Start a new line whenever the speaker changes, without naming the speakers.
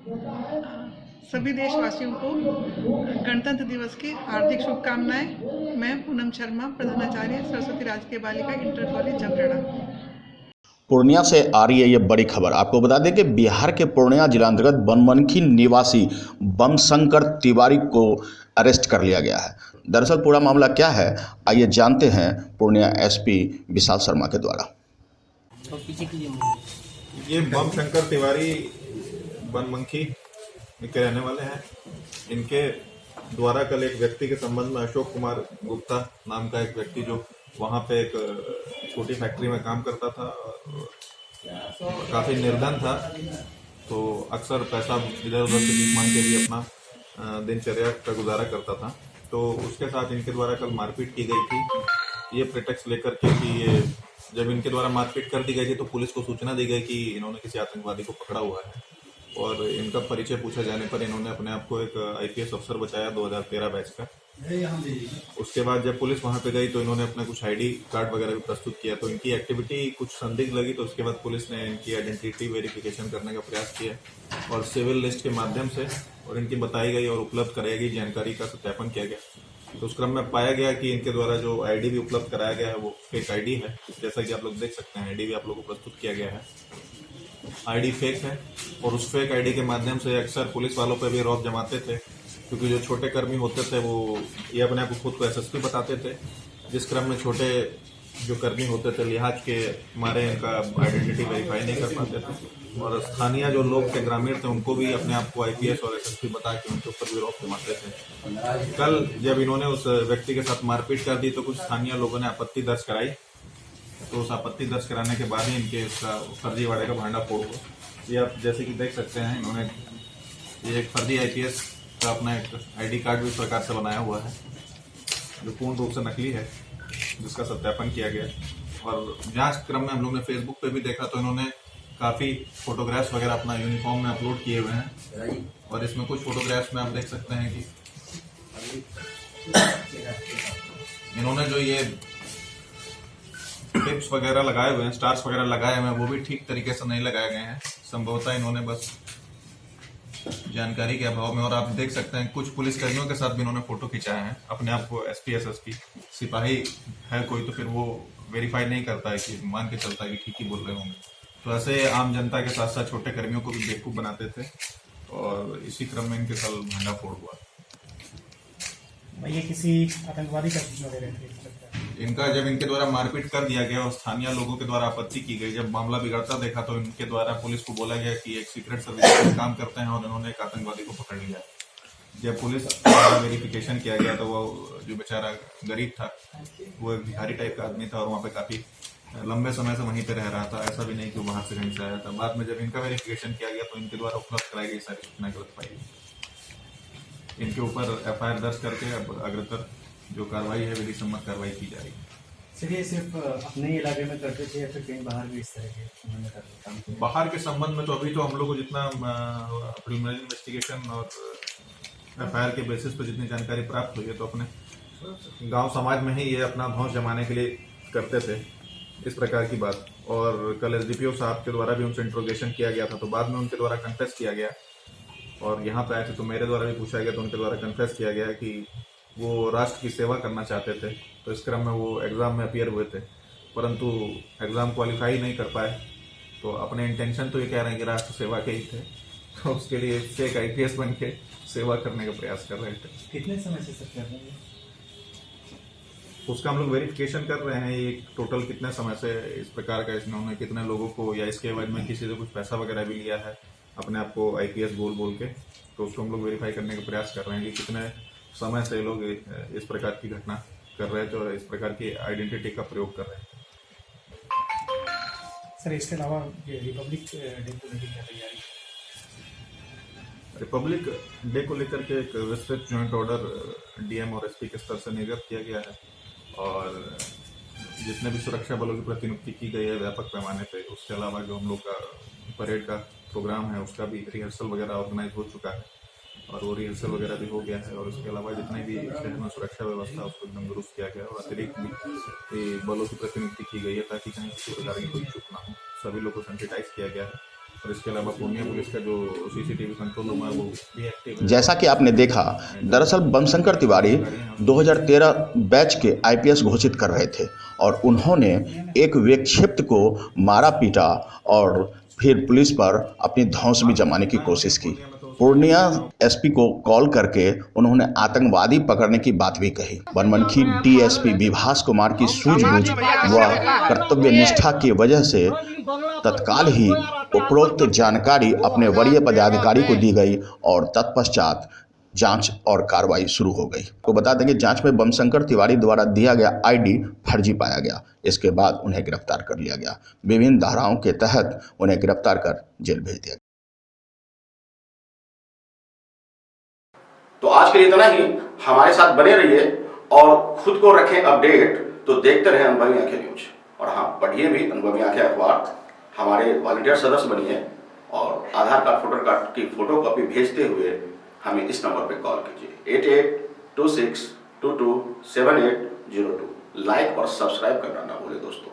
सभी देशवासियों को गणतंत्र दिवस की हार्दिक शुभकामनाएं। मैं पूनम शर्मा, प्रधानाचार्य सरस्वती राजकीय बालिका इंटर कॉलेज जमरेड़ा।
पूर्णिया से आ रही है ये बड़ी खबर। आपको बता दें कि बिहार के पूर्णिया जिला अंतर्गत बनमनखी निवासी बमशंकर तिवारी को अरेस्ट कर लिया गया है। दरअसल पूरा मामला क्या है, आइए जानते हैं पूर्णिया एसपी विशाल शर्मा के द्वारा।
ये बमशंकर तिवारी बनमनखी के रहने वाले हैं। इनके द्वारा कल एक व्यक्ति के संबंध में अशोक कुमार गुप्ता नाम का एक व्यक्ति जो वहां पे एक छोटी फैक्ट्री में काम करता था, काफी निर्धन था, तो अक्सर पैसा इधर उधर से भीख मांग के भी अपना दिनचर्या का गुजारा करता था। तो उसके साथ इनके द्वारा कल मारपीट की गई थी, ये प्रिटेक्स्ट लेकर के कि ये जब इनके द्वारा मारपीट कर दी गई थी तो पुलिस को सूचना दी गई कि इन्होंने किसी आतंकवादी को पकड़ा हुआ है, और इनका परिचय पूछा जाने पर इन्होंने अपने आप को एक आईपीएस अफसर बताया 2013 बैच का। उसके बाद जब पुलिस वहां पे गई तो इन्होंने अपना कुछ आईडी कार्ड वगैरह भी प्रस्तुत किया, तो इनकी एक्टिविटी कुछ संदिग्ध लगी, तो उसके बाद पुलिस ने इनकी आइडेंटिटी वेरिफिकेशन करने का प्रयास किया और सिविल लिस्ट के माध्यम से और इनकी बताई गई और उपलब्ध कराई गई जानकारी का सत्यापन किया गया। तो उस क्रम में पाया गया कि इनके द्वारा जो आईडी भी उपलब्ध कराया गया है वो फेक आईडी है। जैसा कि आप लोग देख सकते हैं, आईडी भी आप लोग को प्रस्तुत किया गया है, आईडी फेक है। और उस फेक आईडी के माध्यम से अक्सर पुलिस वालों पे भी रौब जमाते थे, क्योंकि जो छोटे कर्मी होते थे वो ये अपने आप को खुद को एसएसपी बताते थे, जिस क्रम में छोटे जो कर्मी होते थे लिहाज के मारे इनका आइडेंटिटी वेरीफाई नहीं कर पाते थे, और स्थानीय जो लोग थे, ग्रामीण थे, उनको भी अपने आप को आईपीएस और एसएसपी बता के उनके ऊपर भी रौब जमाते थे। कल जब इन्होंने उस व्यक्ति के साथ मारपीट कर दी तो कुछ स्थानीय लोगों ने आपत्ति दर्ज कराई, तो उस आपत्ति दर्ज कराने के बाद ही इनके इसका फर्जीवाड़े का भांडाफोड़ हुआ। ये आप जैसे कि देख सकते हैं, इन्होंने ये एक फर्जी आईपीएस का अपना एक आईडी कार्ड भी इस प्रकार से बनाया हुआ है जो पूर्ण रूप से नकली है, जिसका सत्यापन किया गया। और जांच क्रम में हम लोग ने फेसबुक पे भी देखा तो इन्होंने काफी फोटोग्राफ्स वगैरह अपना यूनिफॉर्म में अपलोड किए हुए हैं, और इसमें कुछ फोटोग्राफ्स में आप देख सकते हैं कि इन्होंने जो ये टिप्स वगैरह लगाए हुए हैं, स्टार्स वगैरह लगाए हुए हैं, वो भी ठीक तरीके से नहीं लगाए गए हैं। संभवतः इन्होंने बस जानकारी के अभाव में, और आप देख सकते हैं कुछ पुलिसकर्मियों के साथ भी इन्होंने फोटो खिंचाए हैं, अपने आप को एसपी एसएसपी सिपाही है कोई तो फिर वो वेरीफाई नहीं करता है कि मान के चलता है कि ठीक ही बोल रहे होंगे, तो ऐसे आम जनता के साथ साथ छोटे कर्मियों को भी बेवकूफ बनाते थे, और इसी क्रम में इनके कल भंडाफोड़ हुआ।
ये किसी आतंकवादी का सूचना दे रहे थे।
इनका जब इनके द्वारा मारपीट कर दिया गया और स्थानीय लोगों के द्वारा आपत्ति की गई, जब मामला बिगड़ता देखा तो इनके द्वारा पुलिस को बोला गया कि एक सीक्रेट सर्विस में काम करते हैं और इन्होंने एक आतंकवादी को पकड़ लिया। जब पुलिस वेरिफिकेशन किया गया तो वो जो बेचारा गरीब था वो एक भिखारी टाइप का आदमी था, और वहाँ पे काफी लंबे समय से वहीं पे रह रहा था, ऐसा भी नहीं कि वो बाहर से कहीं से आया था। बाद में जब इनका वेरिफिकेशन किया गया तो इनके द्वारा उपलब्ध कराई गई सारी सूचना गलत पाई गई। इनके ऊपर एफआईआर दर्ज करके अब अग्रतर जो कार्रवाई है विधि सम्मत कार्रवाई की जा रही है।
सर ये सिर्फ अपने ही इलाके में करते थे या फिर कहीं बाहर भी इस तरह के काम किए?
बाहर के संबंध में तो अभी तो हम लोग को जितना प्रिलिमिनरी इन्वेस्टिगेशन और एफआईआर के बेसिस पर जितनी जानकारी प्राप्त हुई है, तो अपने गांव समाज में ही ये अपना धौंस जमाने के लिए करते थे इस प्रकार की बात। और कल एसडीपीओ साहब के द्वारा भी उनसे इंट्रोगेशन किया गया था, तो बाद में उनके द्वारा कन्फेस किया गया, और यहाँ पे आए थे तो मेरे द्वारा भी पूछा गया तो उनके द्वारा कन्फेस किया गया कि वो राष्ट्र की सेवा करना चाहते थे। तो इस क्रम में वो एग्जाम में अपीयर हुए थे, परंतु एग्जाम क्वालिफाई नहीं कर पाए, तो अपने इंटेंशन तो ये कह रहे हैं कि राष्ट्र सेवा के ही थे, तो उसके लिए फेक आईपीएस बन के सेवा करने का प्रयास कर रहे थे।
कितने समय से सब कर रहे हैं?
उसका हम लोग वेरिफिकेशन कर रहे हैं, ये टोटल कितने समय से इस प्रकार का इन्होंने कितने लोगों को या इसके बाद में किसी से कुछ पैसा वगैरह भी लिया है अपने आप को आईपीएस बोल के, तो उसको हम लोग वेरीफाई करने का प्रयास कर रहे हैं कि कितने समय से लोग इस प्रकार की घटना कर रहे थे और इस प्रकार की आइडेंटिटी का प्रयोग कर रहे हैं।
सर इसके अलावा ये रिपब्लिक डे को लेकर क्या तैयारी?
रिपब्लिक डे को लेकर के एक विस्तृत ज्वाइंट ऑर्डर डीएम और एसपी के स्तर से निर्गत किया गया है, और जितने भी सुरक्षा बलों की प्रतिनियुक्ति की गई है व्यापक पैमाने पे, उसके अलावा जो हम लोग का परेड का प्रोग्राम है उसका भी रिहर्सल वगैरह ऑर्गेनाइज हो चुका है, और वो रिहर्सल वगैरह भी हो गया है। और उसके अलावा जितने भी शहर में सुरक्षा व्यवस्था उसको एकदम दुरुस्त किया गया है, और अतिरिक्त भी बलों की प्रतिनियुक्ति की गई है ताकि कहीं किसी प्रकार की कोई चूक ना हो। सभी लोग को सैनिटाइज किया गया है, और इसके अलावा पूर्णिया पुलिस का जो सीसीटीवी कंट्रोल रूम है वो भी एक्टिव है।
जैसा कि आपने देखा, दरअसल बमशंकर तिवारी 2013 बैच के आईपीएस घोषित कर रहे थे और उन्होंने एक विक्षिप्त को मारा पीटा और फिर पुलिस पर अपनी धौंस भी जमाने की कोशिश की। पूर्णिया एसपी को कॉल करके उन्होंने आतंकवादी पकड़ने की बात भी कही। बनमनखी डीएसपी विभास कुमार की सूझबूझ व कर्तव्य निष्ठा की वजह से तत्काल ही उपरोक्त जानकारी अपने वरीय पदाधिकारी को दी गई और तत्पश्चात जांच और कार्रवाई शुरू हो गई। तो बता दें कि जांच में बमशंकर तिवारी द्वारा दिया गया आईडी फर्जी पाया गया। इसके बाद उन्हें गिरफ्तार कर लिया गया। विभिन्न धाराओं के तहत उन्हें गिरफ्तार कर जेल भेज दिया गया। तो आज के लिए इतना ही। हमारे साथ बने रहिए और खुद को रखें अपडेट। तो देखते रहें अनुभवी आंखें न्यूज और हाँ, पढ़िए भी अनुभवी आंखें अखबार। हमारे वॉलंटियर सदस्य बनिए और आधार कार्ड फोटो कार्ड की फोटो कॉपी भेजते हुए हमें इस नंबर पर कॉल कीजिए 8826227802। लाइक और सब्सक्राइब करना ना भूलें दोस्तों।